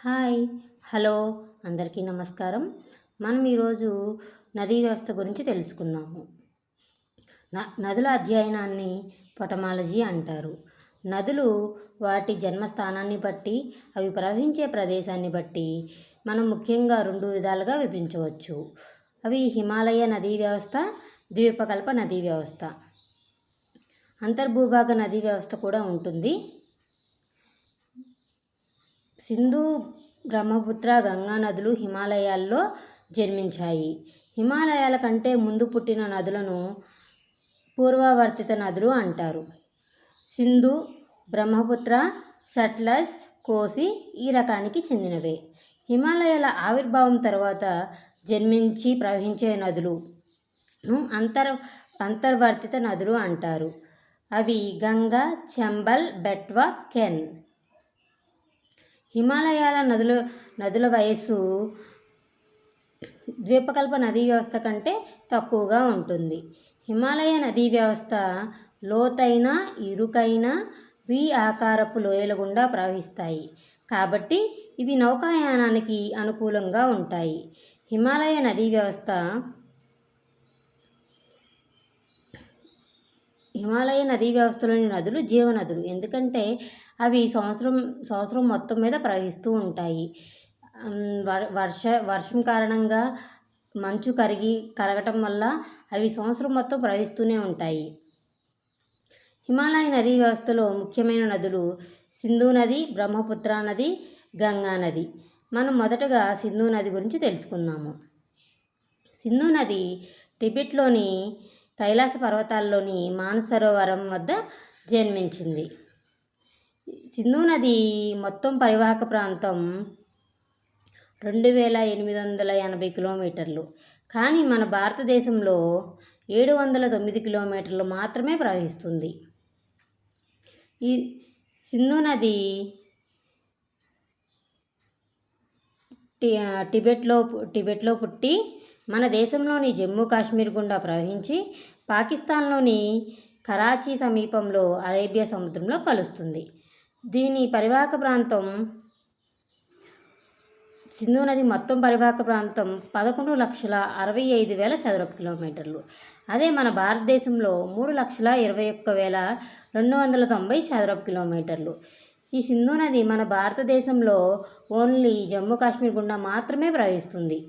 Hi hello అందరికీ నమస్కారం. మనం ఈరోజు నదీ వ్యవస్థ గురించి తెలుసుకుందాము. నదుల అధ్యయనాన్ని పొటమాలజీ అంటారు. నదులు వాటి జన్మస్థానాన్ని బట్టి, అవి ప్రవహించే ప్రదేశాన్ని బట్టి మనం ముఖ్యంగా 2 విధాలుగా విభజించవచ్చు. అవి హిమాలయ నదీ వ్యవస్థ, ద్వీపకల్ప నదీ వ్యవస్థ. అంతర్భూభాగ నదీ వ్యవస్థ కూడా ఉంటుంది. సింధు, బ్రహ్మపుత్ర, గంగా నదులు హిమాలయాల్లో జన్మించాయి. హిమాలయాల కంటే ముందు పుట్టిన నదులను పూర్వవర్తిత నదులు అంటారు. సింధు, బ్రహ్మపుత్ర, సట్లెజ్, కోసి ఈ రకానికి చెందినవే. హిమాలయాల ఆవిర్భావం తర్వాత జన్మించి ప్రవహించే నదులను అంతర్వర్తిత నదులు అంటారు. అవి గంగా, చంబల్, బెట్వా, కెన్. హిమాలయాల నదుల వయస్సు ద్వీపకల్ప నదీ వ్యవస్థ కంటే తక్కువగా ఉంటుంది. హిమాలయ నదీ వ్యవస్థ లోతైన, ఇరుకైన వి ఆకారపు లోయల గుండా ప్రవహిస్తాయి కాబట్టి ఇవి నౌకాయానానికి అనుకూలంగా ఉంటాయి. హిమాలయ నదీ వ్యవస్థలోని నదులు జీవనదులు, ఎందుకంటే అవి సంవత్సరం మొత్తం మీద ప్రవహిస్తూ ఉంటాయి. వర్షం కారణంగా మంచు కరగటం వల్ల అవి సంవత్సరం మొత్తం ప్రవహిస్తూనే ఉంటాయి. హిమాలయ నదీ వ్యవస్థలో ముఖ్యమైన నదులు సింధు నది, బ్రహ్మపుత్ర నది, గంగా నది. మనం మొదటగా సింధు నది గురించి తెలుసుకుందాము. సింధు నది టిబెట్లోని కైలాస పర్వతాల్లోని మానసరోవరం వద్ద జన్మించింది. సింధు నది మొత్తం పరివాహక ప్రాంతం 2880 కిలోమీటర్లు. కానీ మన భారతదేశంలో 709 కిలోమీటర్లు మాత్రమే ప్రవహిస్తుంది. ఈ సింధు నది టిబెట్లో పుట్టి మన దేశంలోని జమ్మూ కాశ్మీర్ గుండా ప్రవహించి పాకిస్తాన్లోని కరాచీ సమీపంలో అరేబియా సముద్రంలో కలుస్తుంది. దీని పరివాహక ప్రాంతం సింధు నది మొత్తం పరివాహక ప్రాంతం 11,65,000 చదరపు కిలోమీటర్లు. అదే మన భారతదేశంలో 3,21,290 చదరపు కిలోమీటర్లు. ఈ సింధు నది మన భారతదేశంలో ఓన్లీ జమ్మూ కాశ్మీర్ గుండా మాత్రమే ప్రవహిస్తుంది.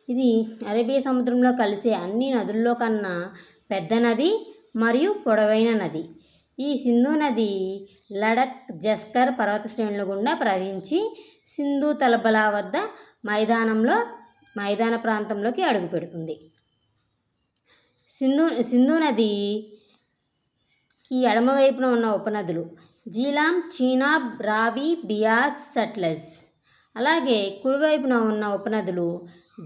ఇది అరేబియా సముద్రంలో కలిసే అన్ని నదుల్లో కన్నా పెద్ద నది మరియు పొడవైన నది. ఈ సింధు నది లడఖ్, జస్కర్ పర్వత శ్రేణుల గుండా ప్రవహించి సింధు తలబలా వద్ద మైదాన ప్రాంతంలోకి అడుగుపెడుతుంది. సింధు నదికి ఎడమవైపున ఉన్న ఉపనదులు జీలాం, చీనాబ్, రావి, బియాస్, సట్లెజ్. అలాగే కుడివైపున ఉన్న ఉపనదులు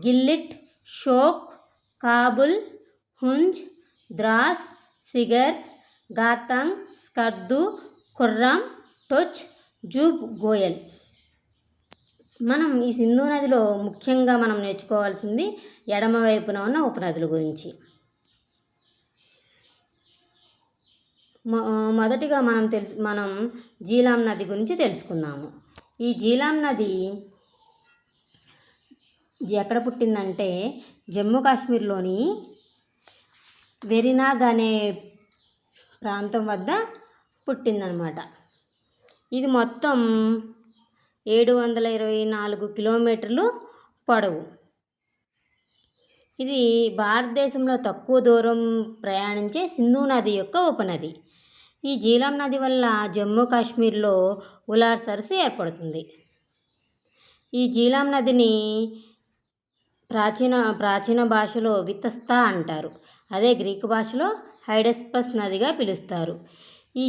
గిల్లిట్, షోక్, కాబుల్, హుంజ్, ద్రాస్, సిగర్, గాతాంగ్, స్కర్దు, ఖుర్రామ్, టోచ్, జూబ్, గోయల్. మనం ఈ సింధు నదిలో ముఖ్యంగా మనం నేర్చుకోవాల్సింది ఎడమవైపున ఉన్న ఉపనదుల గురించి. మొదటిగా మనం జీలాం నది గురించి తెలుసుకుందాము. ఈ జీలాం నది ఎక్కడ పుట్టిందంటే జమ్మూ కాశ్మీర్లోని వెరినాగ్ అనే ప్రాంతం వద్ద పుట్టిందనమాట. ఇది మొత్తం 724 కిలోమీటర్లు పొడవు. ఇది భారతదేశంలో తక్కువ దూరం ప్రయాణించే సింధు నది యొక్క ఉపనది. ఈ జీలాం నది వల్ల జమ్మూ కాశ్మీర్లో ఉలార్ సరస్సు ఏర్పడుతుంది. ఈ జీలాం నదిని ప్రాచీన భాషలో వితస్తా అంటారు. అదే గ్రీకు భాషలో హైడస్పస్ నదిగా పిలుస్తారు. ఈ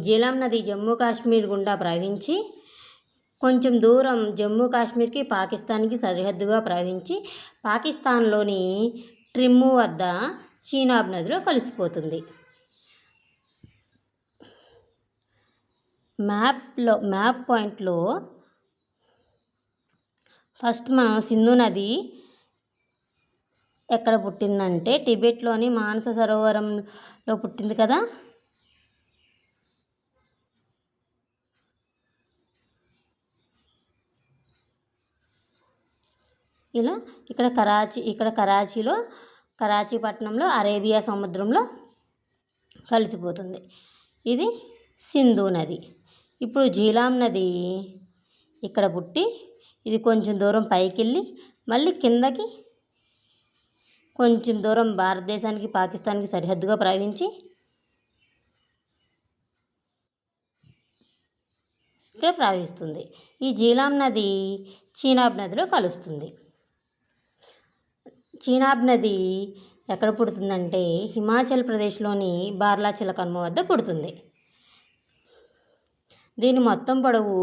జీలాం నది జమ్మూ కాశ్మీర్ గుండా ప్రవహించి కొంచెం దూరం జమ్మూ కాశ్మీర్కి, పాకిస్తాన్కి సరిహద్దుగా ప్రవహించి పాకిస్తాన్లోని ట్రిమ్ము వద్ద చీనాబ్ నదిలో కలిసిపోతుంది. మ్యాప్ పాయింట్లో ఫస్ట్ మనం సింధు నది ఎక్కడ పుట్టిందంటే టిబెట్లోని మానస సరోవరంలో పుట్టింది కదా. ఇలా ఇక్కడ కరాచీ పట్టణంలో అరేబియా సముద్రంలో కలిసిపోతుంది. ఇది సింధు నది. ఇప్పుడు జీలాం నది ఇక్కడ పుట్టి ఇది కొంచెం దూరం పైకి వెళ్ళి మళ్ళీ కిందకి కొంచెం దూరం భారతదేశానికి పాకిస్తాన్కి సరిహద్దుగా ప్రవహించి ఇక్కడ ప్రవహిస్తుంది. ఈ జీలాం నది చీనాబ్ నదిలో కలుస్తుంది. చీనాబ్ నది ఎక్కడ పుడుతుందంటే హిమాచల్ ప్రదేశ్లోని బార్లాచల కనుమ వద్ద పుడుతుంది. దీని మొత్తం పొడవు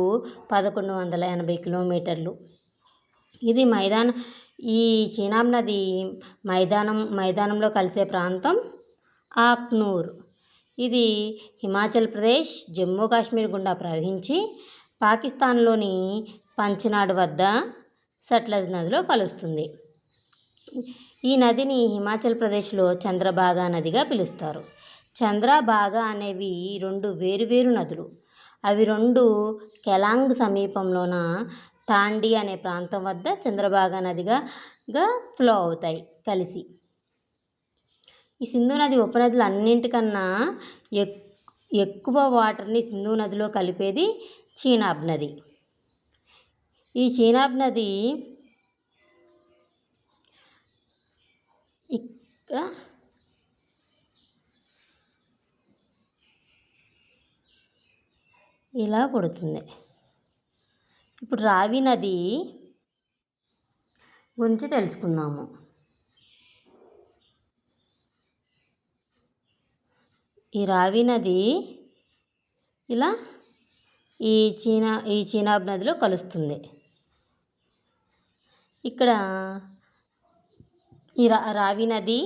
1180 కిలోమీటర్లు. ఇది ఈ చీనాబ్ నది మైదానంలో కలిసే ప్రాంతం ఆక్నూర్. ఇది హిమాచల్ ప్రదేశ్, జమ్మూ కాశ్మీర్ గుండా ప్రవహించి పాకిస్తాన్లోని పంచనాడ్ వద్ద సట్లెజ్ నదిలో కలుస్తుంది. ఈ నదిని హిమాచల్ ప్రదేశ్లో చంద్రభాగా నదిగా పిలుస్తారు. చంద్రభాగా అనేవి 2 వేరువేరు నదులు. అవి 2 కెలాంగ్ సమీపంలోన టాండి అనే ప్రాంతం వద్ద చంద్రభాగా నదిగా ఫ్లో అవుతాయి కలిసి. ఈ సింధు నది ఉపనదులు అన్నింటికన్నా ఎక్కువ వాటర్ని సింధు నదిలో కలిపేది చీనాబ్ నది. ఈ చీనాబ్ నది ఇక్కడ ఇలా పుడుతుంది. ఇప్పుడు రావి నది గురించి తెలుసుకుందాము. ఈ రావి నది ఇలా ఈ చీనాబ్ నదిలో కలుస్తుంది. ఇక్కడ ఈ రావి నది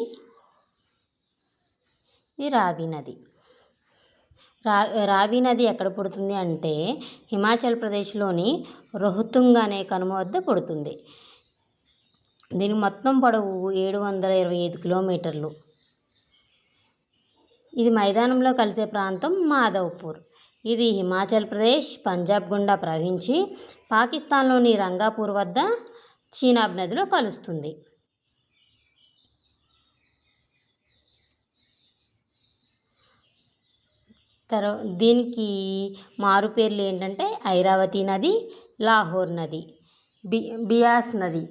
రావి నది ఎక్కడ పుడుతుంది అంటే హిమాచల్ ప్రదేశ్లోని రోహ్తుంగ్ అనే కనుమ వద్ద పుడుతుంది. దీని మొత్తం పొడవు 725 కిలోమీటర్లు. ఇది మైదానంలో కలిసే ప్రాంతం మాధవ్పూర్. ఇది హిమాచల్ ప్రదేశ్, పంజాబ్ గుండా ప్రవహించి పాకిస్తాన్లోని రంగాపూర్ వద్ద చీనాబ్ నదిలో కలుస్తుంది. దీనికి మారు పేర్లు ఏంటంటే ఐరావతి నది, లాహోర్ నది, బియాస్ నది.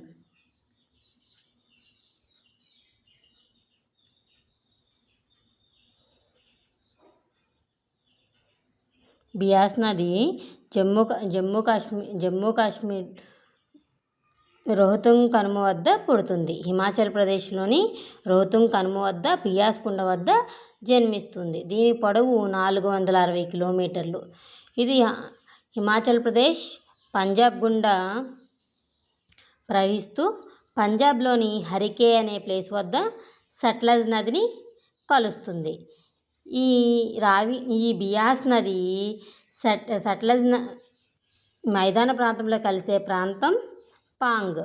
బియాస్ నది జమ్మూ కాశ్మీర్ రోహ్తుంగ్ కనుమ వద్ద పుడుతుంది. హిమాచల్ ప్రదేశ్లోని రోహ్తుంగ్ కనుమ వద్ద బియాస్ కుండ వద్ద జన్మిస్తుంది. దీని పొడవు 460 కిలోమీటర్లు. ఇది హిమాచల్ ప్రదేశ్, పంజాబ్ గుండా ప్రవహిస్తూ పంజాబ్లోని హరికే అనే ప్లేస్ వద్ద సట్లెజ్ నదిని కలుస్తుంది. ఈ బియాస్ నది సట్లెజ్ మైదాన ప్రాంతంలో కలిసే ప్రాంతం పాంగ్.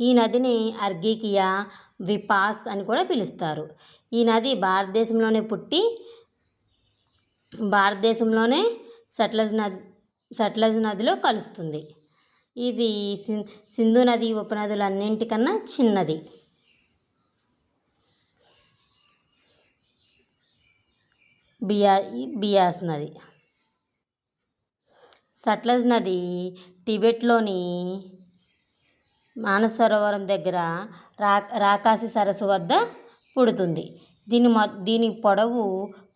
ఈ నదిని అర్గికియా, విపాస్ అని కూడా పిలుస్తారు. ఈ నది భారతదేశంలోనే పుట్టి భారతదేశంలోనే సట్లెజ్ నదిలో కలుస్తుంది. ఇది సింధు నది ఉపనదులన్నింటికన్నా చిన్నది. బియాస్ నది. సట్లెజ్ నది టిబెట్లోని మానస సరోవరం దగ్గర రాకాసి సరస్సు వద్ద పుడుతుంది. దీని పొడవు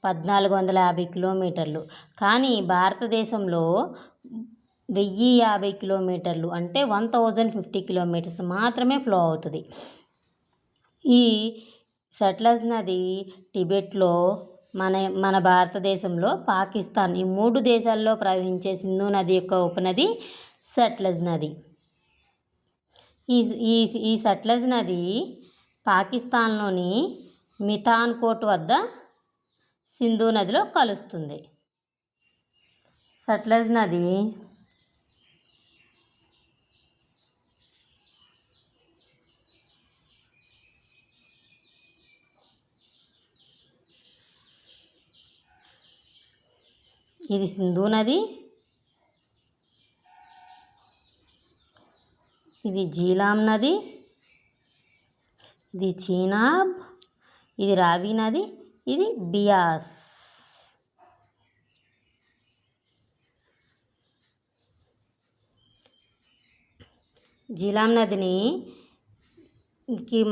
1450 కిలోమీటర్లు. కానీ భారతదేశంలో 1050 కిలోమీటర్లు అంటే 1050 కిలోమీటర్స్ మాత్రమే ఫ్లో అవుతుంది. ఈ సట్లెజ్ నది టిబెట్లో, మన భారతదేశంలో, పాకిస్తాన్ ఈ 3 దేశాల్లో ప్రవహించే సింధు నది యొక్క ఉపనది సట్లెజ్ నది. ఈ సట్లెజ్ నది పాకిస్తాన్లోని మితాన్కోట్ వద్ద సింధు నదిలో కలుస్తుంది. సట్లెజ్ నది ఇది సింధు నది. ఇది జీలాం నది, ఇది చీనాబ్, ఇది రావి నది, ఇది బియాస్. జీలాం నదిని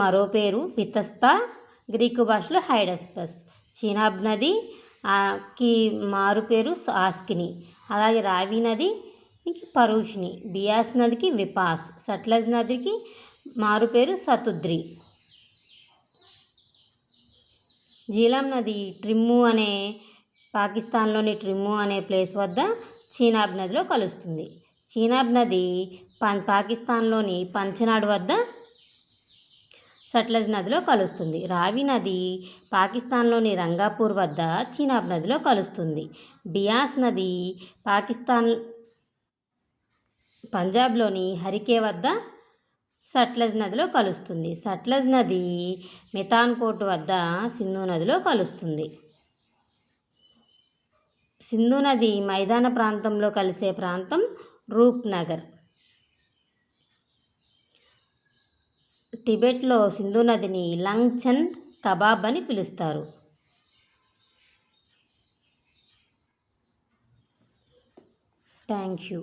మరో పేరు పితస్తా, గ్రీకు భాషలో హైడస్పస్. చీనాబ్ నది కి మారు పేరు ఆస్కిని. అలాగే రావి నది పరూషిని, బియాస్ నదికి విపాస్, సట్లెజ్ నదికి మారు పేరు సతుద్రి. జీలాం నది పాకిస్తాన్లోని ట్రిమ్ము అనే ప్లేస్ వద్ద చీనాబ్ నదిలో కలుస్తుంది. చీనాబ్ నది పాకిస్తాన్లోని పంచనాడ్ వద్ద సట్లెజ్ నదిలో కలుస్తుంది. రావి నది పాకిస్తాన్లోని రంగాపూర్ వద్ద చీనాబ్ నదిలో కలుస్తుంది. బియాస్ నది పంజాబ్లోని హరికే వద్ద సట్లెజ్ నదిలో కలుస్తుంది. సట్లెజ్ నది మితాన్కోట్ వద్ద సింధు నదిలో కలుస్తుంది. సింధు నది మైదాన ప్రాంతంలో కలిసే ప్రాంతం రూప్నగర్. టిబెట్లో సింధు నదిని లంగ్చన్ కబాబ్ అని పిలుస్తారు. Thank you.